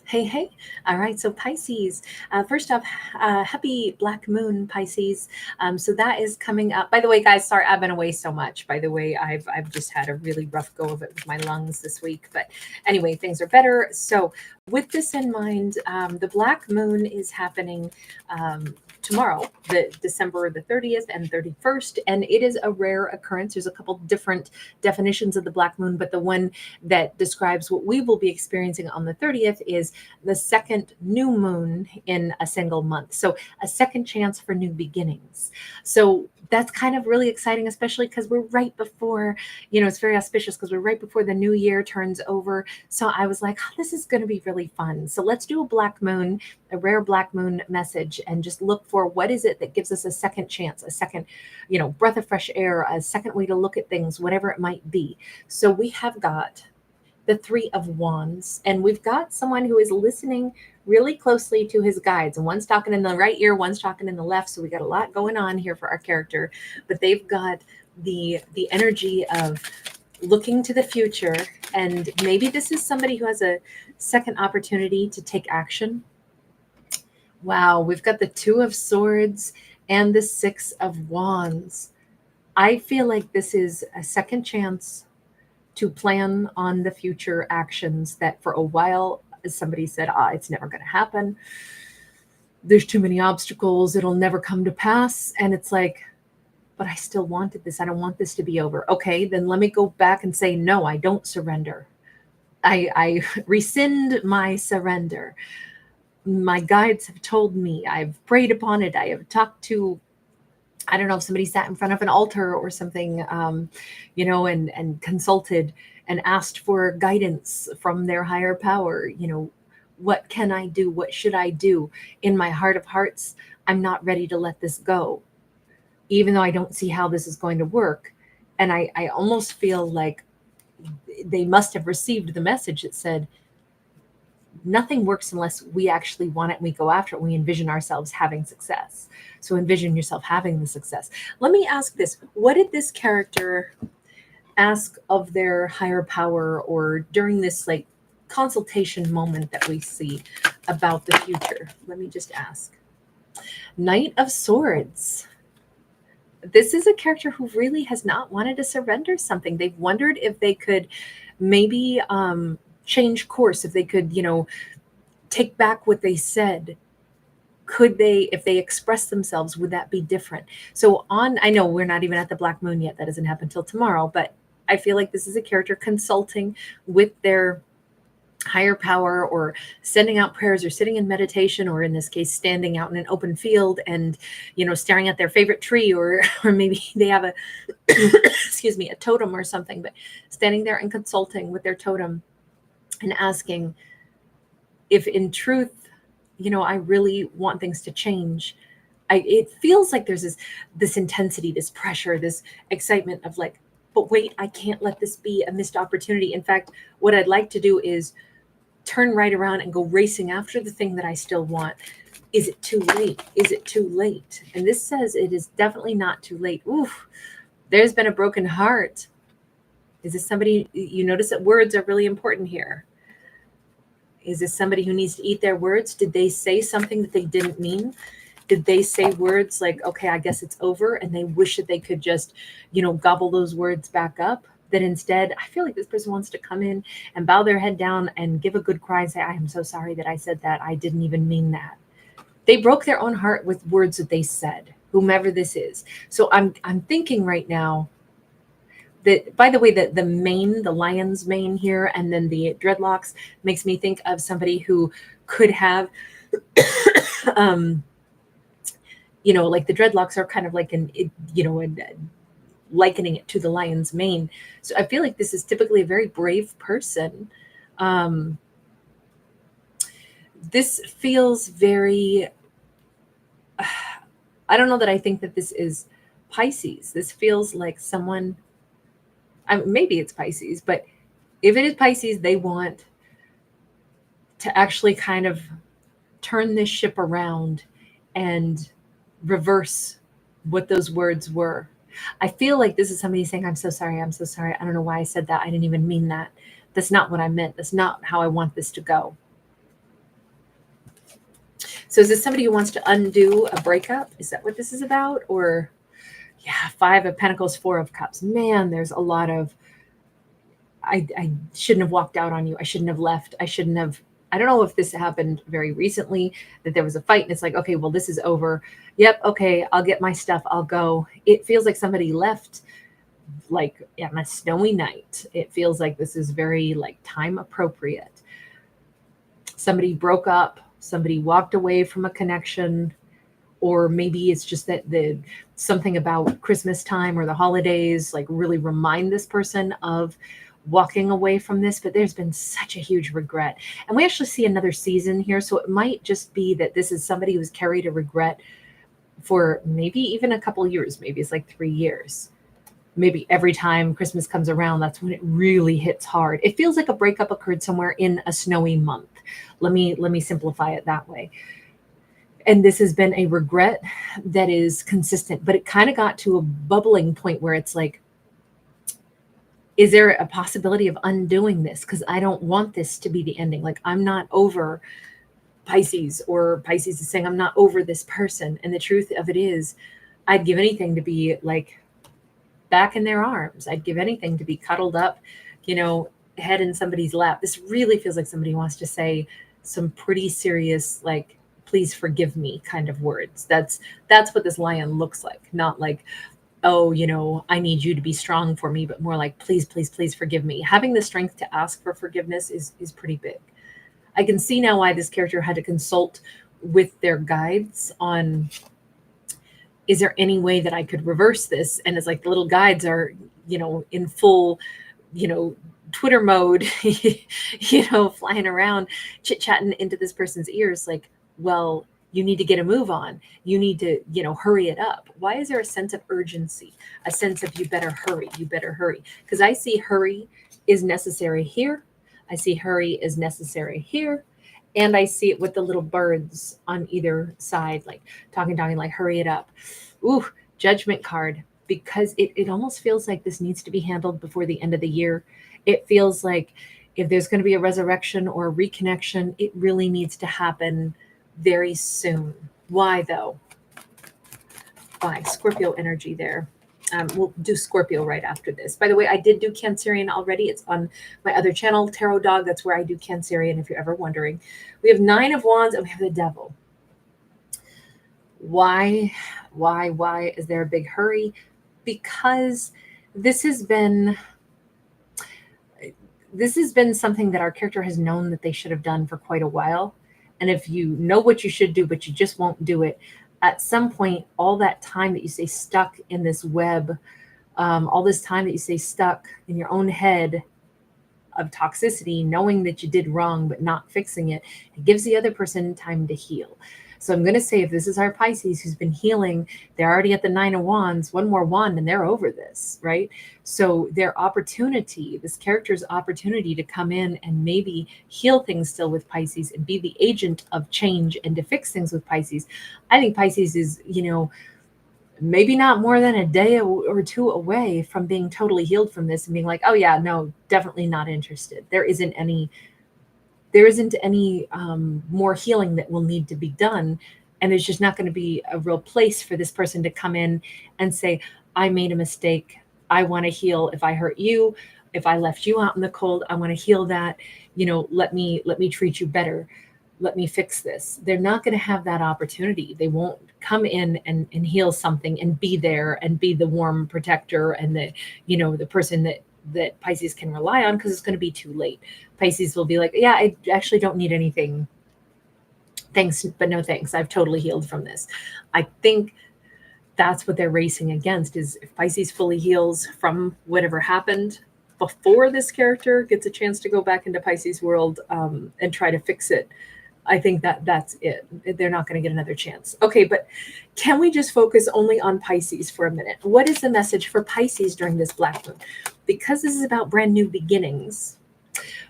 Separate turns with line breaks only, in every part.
Hey, hey. All right. So, Pisces, first off, happy Black Moon, Pisces. So, that is coming up. By the way, guys, sorry, I've been away so much. By the way, I've just had a really rough go of it with my lungs this week. But anyway, things are better. So, with this in mind, the Black Moon is happening tomorrow, the December the 30th and 31st, and it is a rare occurrence. There's a couple different definitions of the Black Moon, but the one that describes what we will be experiencing on the 30th is the second new moon in a single month. So a second chance for new beginnings. So that's kind of really exciting, especially because we're right before, it's very auspicious because we're right before the new year turns over. So I was like, oh, this is going to be really fun. So let's do a Black Moon, a rare Black Moon message, and just look for what is it that gives us a second chance, a second, breath of fresh air, a second way to look at things, whatever it might be. So we have got the Three of Wands, and we've got someone who is listening really closely to his guides, and one's talking in the right ear, one's talking in the left. So we got a lot going on here for our character, but they've got the energy of looking to the future, and maybe this is somebody who has a second opportunity to take action. Wow, we've got the Two of Swords and the Six of Wands. I feel like this is a second chance to plan on the future actions that for a while, as somebody said, it's never going to happen. There's too many obstacles. It'll never come to pass. And it's like, but I still wanted this. I don't want this to be over. Okay, then let me go back and say, no, I don't surrender. I rescind my surrender. My guides have told me, I've prayed upon it. I have talked to, I don't know if somebody sat in front of an altar or something, and consulted and asked for guidance from their higher power. What can I do? What should I do? In my heart of hearts, I'm not ready to let this go, even though I don't see how this is going to work. And I almost feel like they must have received the message that said, nothing works unless we actually want it and we go after it and we envision ourselves having success. So envision yourself having the success. Let me ask this. What did this character ask of their higher power, or during this like consultation moment that we see about the future? Let me just ask. Knight of Swords. This is a character who really has not wanted to surrender something. They've wondered if they could maybe change course, if they could, take back what they said. Could they, if they express themselves, would that be different? So I know we're not even at the Black Moon yet. That doesn't happen till tomorrow, but I feel like this is a character consulting with their higher power, or sending out prayers, or sitting in meditation, or in this case, standing out in an open field and, staring at their favorite tree, or maybe they have a, excuse me, a totem or something, but standing there and consulting with their totem and asking if in truth, I really want things to change. It feels like there's this intensity, this pressure, this excitement of like, but wait, I can't let this be a missed opportunity. In fact, what I'd like to do is turn right around and go racing after the thing that I still want. Is it too late? Is it too late? And this says it is definitely not too late. Oof, there's been a broken heart. Is this somebody, you notice that words are really important here. Is this somebody who needs to eat their words? Did they say something that they didn't mean? Did they say words like, okay, I guess it's over, and they wish that they could just, gobble those words back up? That instead, I feel like this person wants to come in and bow their head down and give a good cry and say, I am so sorry that I said that. I didn't even mean that. They broke their own heart with words that they said, whomever this is. So I'm thinking right now that, by the way, the lion's mane here, and then the dreadlocks makes me think of somebody who could have, like the dreadlocks are kind of like likening it to the lion's mane. So I feel like this is typically a very brave person. This feels very, I don't know that I think that this is Pisces. This feels like someone, maybe it's Pisces, but if it is Pisces, they want to actually kind of turn this ship around and reverse what those words were. I feel like this is somebody saying, I'm so sorry. I'm so sorry. I don't know why I said that. I didn't even mean that. That's not what I meant. That's not how I want this to go. So is this somebody who wants to undo a breakup? Is that what this is about? Or yeah, 5 of Pentacles, 4 of Cups. Man, there's a lot of, I shouldn't have walked out on you. I shouldn't have left. I shouldn't have. I don't know if this happened very recently, that there was a fight and it's like, okay, well, this is over. Yep. Okay. I'll get my stuff. I'll go. It feels like somebody left like on a snowy night. It feels like this is very like time appropriate. Somebody broke up. Somebody walked away from a connection. Or maybe it's just that something about Christmas time or the holidays like really remind this person of walking away from this, but there's been such a huge regret. And we actually see another season here. So it might just be that this is somebody who's carried a regret for maybe even a couple of years. Maybe it's like 3 years. Maybe every time Christmas comes around, that's when it really hits hard. It feels like a breakup occurred somewhere in a snowy month. Let me simplify it that way. And this has been a regret that is consistent, but it kind of got to a bubbling point where it's like, is there a possibility of undoing this? Because I don't want this to be the ending. Like, I'm not over Pisces, or Pisces is saying, I'm not over this person. And the truth of it is, I'd give anything to be like back in their arms. I'd give anything to be cuddled up, head in somebody's lap. This really feels like somebody wants to say some pretty serious, like, please forgive me kind of words. That's what this lion looks like. Not like, oh, I need you to be strong for me, but more like, please, please, please forgive me. Having the strength to ask for forgiveness is pretty big. I can see now why this character had to consult with their guides on, is there any way that I could reverse this? And it's like the little guides are, in full, Twitter mode, flying around, chit-chatting into this person's ears, like, well, you need to get a move on. You need to, hurry it up. Why is there a sense of urgency, a sense of you better hurry, Because I see hurry is necessary here. I see hurry is necessary here. And I see it with the little birds on either side, like talking, like, hurry it up. Ooh, judgment card, because it almost feels like this needs to be handled before the end of the year. It feels like if there's going to be a resurrection or a reconnection, it really needs to happen very soon. Why though? Why? Scorpio energy there. We'll do Scorpio right after this. By the way, I did do Cancerian already. It's on my other channel, Tarot Dog. That's where I do Cancerian, if you're ever wondering. We have 9 of Wands and we have the Devil. Why is there a big hurry? Because this has been something that our character has known that they should have done for quite a while. And if you know what you should do, but you just won't do it, at some point, all that time that you stay stuck in this web, all this time that you stay stuck in your own head of toxicity, knowing that you did wrong, but not fixing it, it gives the other person time to heal. So I'm going to say, if this is our Pisces who's been healing, they're already at the 9 of Wands, one more wand and they're over this, right? So their opportunity, this character's opportunity to come in and maybe heal things still with Pisces and be the agent of change and to fix things with Pisces. I think Pisces is, maybe not more than a day or 2 away from being totally healed from this and being like, oh yeah, no, definitely not interested. There isn't any more healing that will need to be done. And there's just not going to be a real place for this person to come in and say, I made a mistake. I want to heal. If I hurt you, if I left you out in the cold, I want to heal that. Let me treat you better. Let me fix this. They're not going to have that opportunity. They won't come in and heal something and be there and be the warm protector and the person that Pisces can rely on, because it's going to be too late. Pisces will be like, yeah, I actually don't need anything. Thanks, but no thanks. I've totally healed from this. I think that's what they're racing against, is if Pisces fully heals from whatever happened before this character gets a chance to go back into Pisces world and try to fix it. I think that's it. They're not going to get another chance. Okay, but can we just focus only on Pisces for a minute? What is the message for Pisces during this black moon? Because this is about brand new beginnings.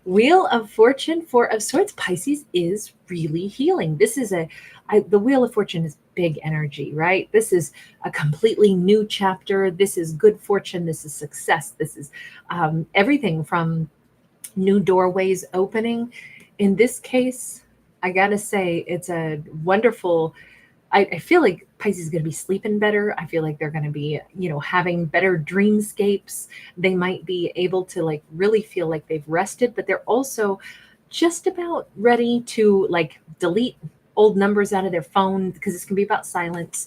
Wheel of Fortune, 4 of Swords. Pisces is really healing. This is the Wheel of Fortune is big energy, right? This is a completely new chapter. This is good fortune. This is success. This is everything from new doorways opening. In this case, I gotta say, it's a wonderful. I feel like Pisces is going to be sleeping better. I feel like they're going to be, having better dreamscapes. They might be able to like really feel like they've rested, but they're also just about ready to like delete old numbers out of their phone because this can be about silence.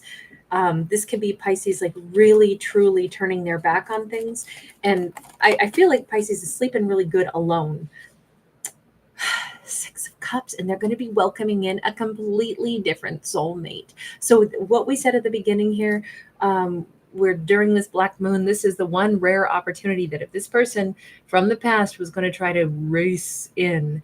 This can be Pisces like really truly turning their back on things. And I feel like Pisces is sleeping really good alone. Six of Cups, and they're going to be welcoming in a completely different soulmate. So what we said at the beginning here, where during this black moon, this is the one rare opportunity that if this person from the past was going to try to race in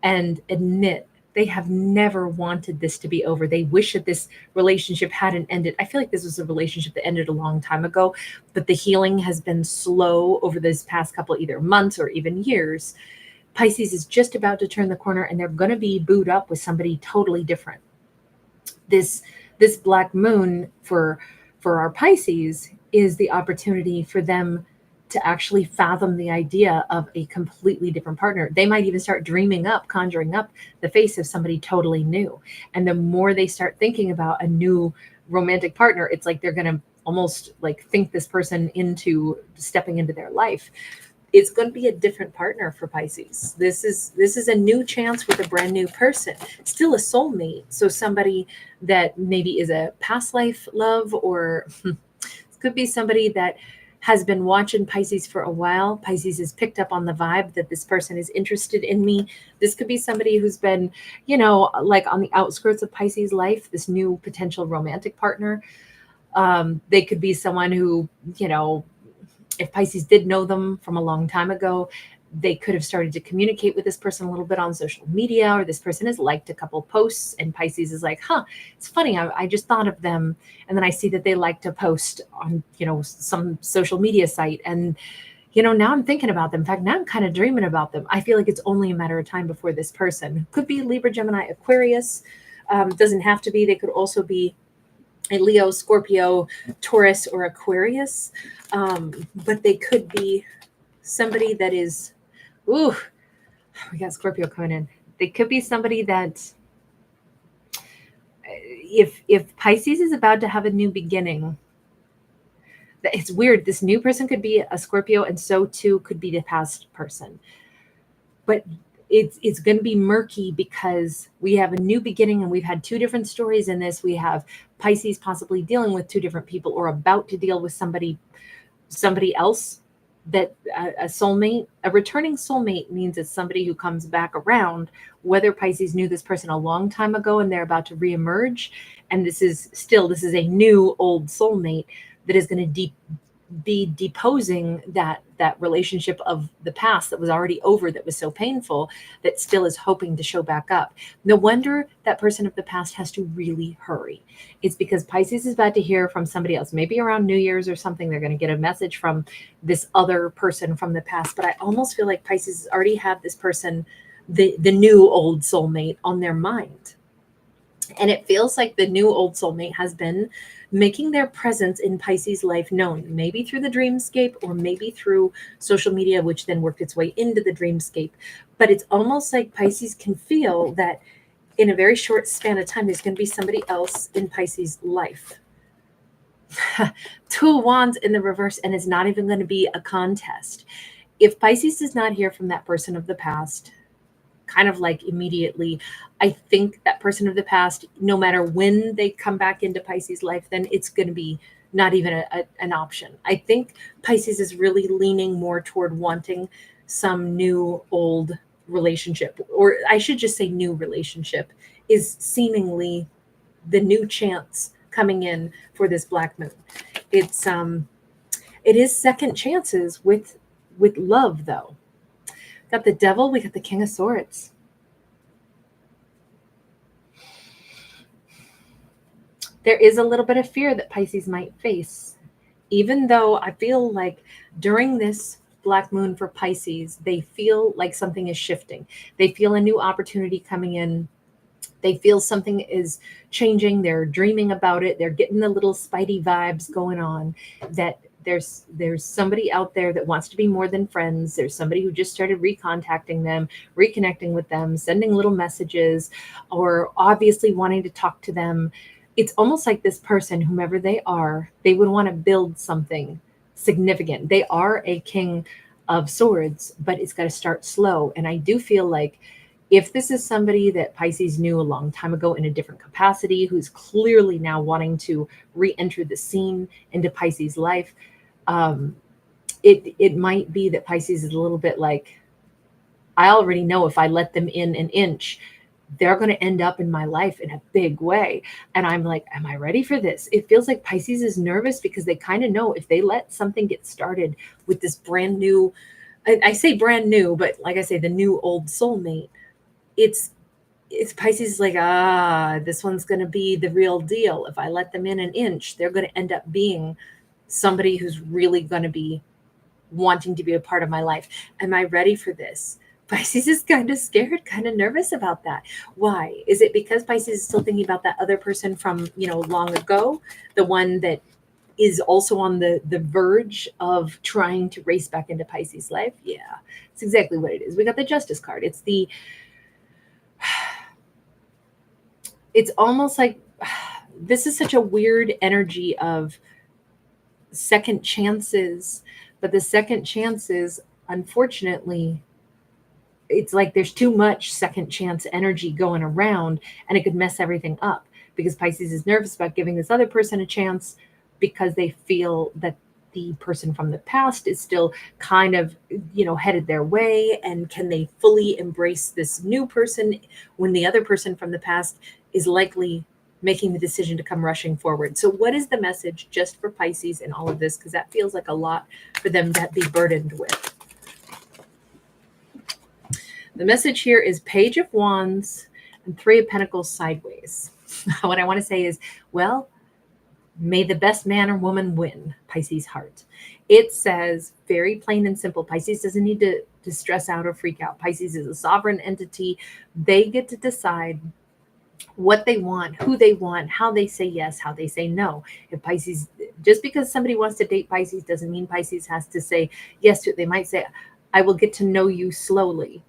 and admit they have never wanted this to be over, they wish that this relationship hadn't ended. I feel like this was a relationship that ended a long time ago, but the healing has been slow over this past couple either months or even years. Pisces is just about to turn the corner and they're going to be booed up with somebody totally different. This black moon for our Pisces is the opportunity for them to actually fathom the idea of a completely different partner. They might even start dreaming up, conjuring up the face of somebody totally new. And the more they start thinking about a new romantic partner, it's like they're going to almost like think this person into stepping into their life. It's going to be a different partner for Pisces. This is a new chance with a brand new person, still a soulmate. So somebody that maybe is a past life love, or it could be somebody that has been watching Pisces for a while. Pisces has picked up on the vibe that this person is interested in me. This could be somebody who's been, like on the outskirts of Pisces life, this new potential romantic partner. They could be someone who, if Pisces did know them from a long time ago, they could have started to communicate with this person a little bit on social media, or this person has liked a couple posts and Pisces is like, it's funny. I just thought of them. And then I see that they liked a post on, some social media site. And, now I'm thinking about them. In fact, now I'm kind of dreaming about them. I feel like it's only a matter of time before this person could be Libra, Gemini, Aquarius. Doesn't have to be. They could also be a Leo, Scorpio, Taurus, or Aquarius. But they could be somebody that is, we got Scorpio coming in. They could be somebody that, if Pisces is about to have a new beginning, it's weird. This new person could be a Scorpio, and so too could be the past person. But it's going to be murky because we have a new beginning and we've had two different stories in this. We have Pisces possibly dealing with two different people or about to deal with somebody else, that a soulmate. A returning soulmate means it's somebody who comes back around, whether Pisces knew this person a long time ago and they're about to reemerge. And this is a new old soulmate that is going to be deposing that relationship of the past that was already over, that was so painful, that still is hoping to show back up. No wonder that person of the past has to really hurry. It's because Pisces is about to hear from somebody else, maybe around New Year's or something. They're going to get a message from this other person from the past. But I almost feel like Pisces already have this person, the new old soulmate, on their mind. And it feels like the new old soulmate has been making their presence in Pisces life known, maybe through the dreamscape or maybe through social media, which then worked its way into the dreamscape. But it's almost like Pisces can feel that in a very short span of time, there's going to be somebody else in Pisces life. Two of Wands in the reverse, and it's not even going to be a contest. If Pisces does not hear from that person of the past, kind of like immediately, I think that person of the past, no matter when they come back into Pisces life, then it's going to be not even an option. I think Pisces is really leaning more toward wanting some new old relationship, or I should just say new relationship is seemingly the new chance coming in for this black moon. It is second chances with love, though. Got the Devil, we got the King of Swords. There is a little bit of fear that Pisces might face, even though I feel like during this black moon for Pisces, they feel like something is shifting. They feel a new opportunity coming in. They feel something is changing. They're dreaming about it. They're getting the little spidey vibes going on that there's somebody out there that wants to be more than friends. There's somebody who just started recontacting them, reconnecting with them, sending little messages, or obviously wanting to talk to them. It's almost like this person, whomever they are, they would want to build something significant. They are a king of swords, but it's got to start slow. And I do feel like if this is somebody that Pisces knew a long time ago in a different capacity, who's clearly now wanting to re-enter the scene into Pisces life, it might be that Pisces is a little bit like, I already know if I let them in an inch, they're going to end up in my life in a big way. And I'm like, am I ready for this? It feels like Pisces is nervous because they kind of know if they let something get started with this brand new, I say brand new, but like I say, the new old soulmate, it's Pisces like, this one's going to be the real deal. If I let them in an inch, they're going to end up being somebody who's really going to be wanting to be a part of my life. Am I ready for this? Pisces is kind of scared, kind of nervous about that. Why? Is it because Pisces is still thinking about that other person from, long ago, the one that is also on the verge of trying to race back into Pisces life? Yeah, it's exactly what it is. We got the Justice card. It's almost like this is such a weird energy of second chances, but the second chances, unfortunately, it's like there's too much second chance energy going around, and it could mess everything up because Pisces is nervous about giving this other person a chance because they feel that the person from the past is still kind of, headed their way. And can they fully embrace this new person when the other person from the past is likely making the decision to come rushing forward? So what is the message just for Pisces in all of this? Because that feels like a lot for them to be burdened with. The message here is Page of Wands and Three of Pentacles sideways. What I want to say is, well, may the best man or woman win, Pisces heart. It says very plain and simple. Pisces doesn't need to stress out or freak out. Pisces is a sovereign entity. They get to decide what they want, who they want, how they say yes, how they say no. If Pisces, just because somebody wants to date Pisces doesn't mean Pisces has to say yes to it. They might say, I will get to know you slowly.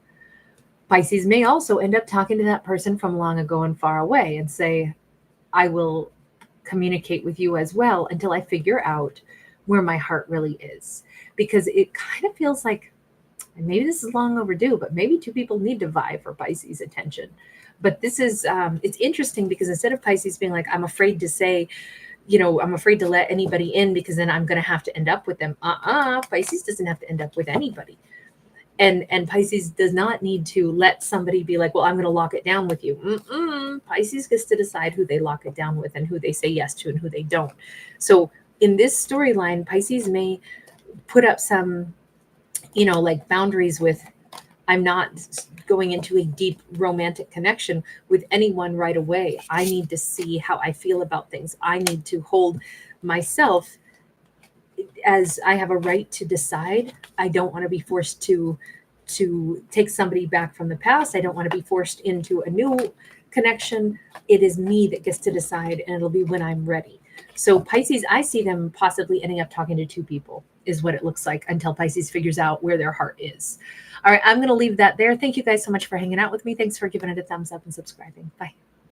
Pisces may also end up talking to that person from long ago and far away and say, I will communicate with you as well until I figure out where my heart really is. Because it kind of feels like, and maybe this is long overdue, but maybe two people need to vie for Pisces' attention. But this is, it's interesting because instead of Pisces being like, I'm afraid to say, I'm afraid to let anybody in because then I'm going to have to end up with them. Pisces doesn't have to end up with anybody. And Pisces does not need to let somebody be like, well, I'm going to lock it down with you. Pisces gets to decide who they lock it down with and who they say yes to and who they don't. So in this storyline, Pisces may put up some, like boundaries with, I'm not going into a deep romantic connection with anyone right away. I need to see how I feel about things. I need to hold myself as I have a right to decide. I don't want to be forced to take somebody back from the past. I don't want to be forced into a new connection. It is me that gets to decide, and it'll be when I'm ready. So Pisces, I see them possibly ending up talking to two people is what it looks like until Pisces figures out where their heart is. All right, I'm going to leave that there. Thank you guys so much for hanging out with me. Thanks for giving it a thumbs up and subscribing. Bye.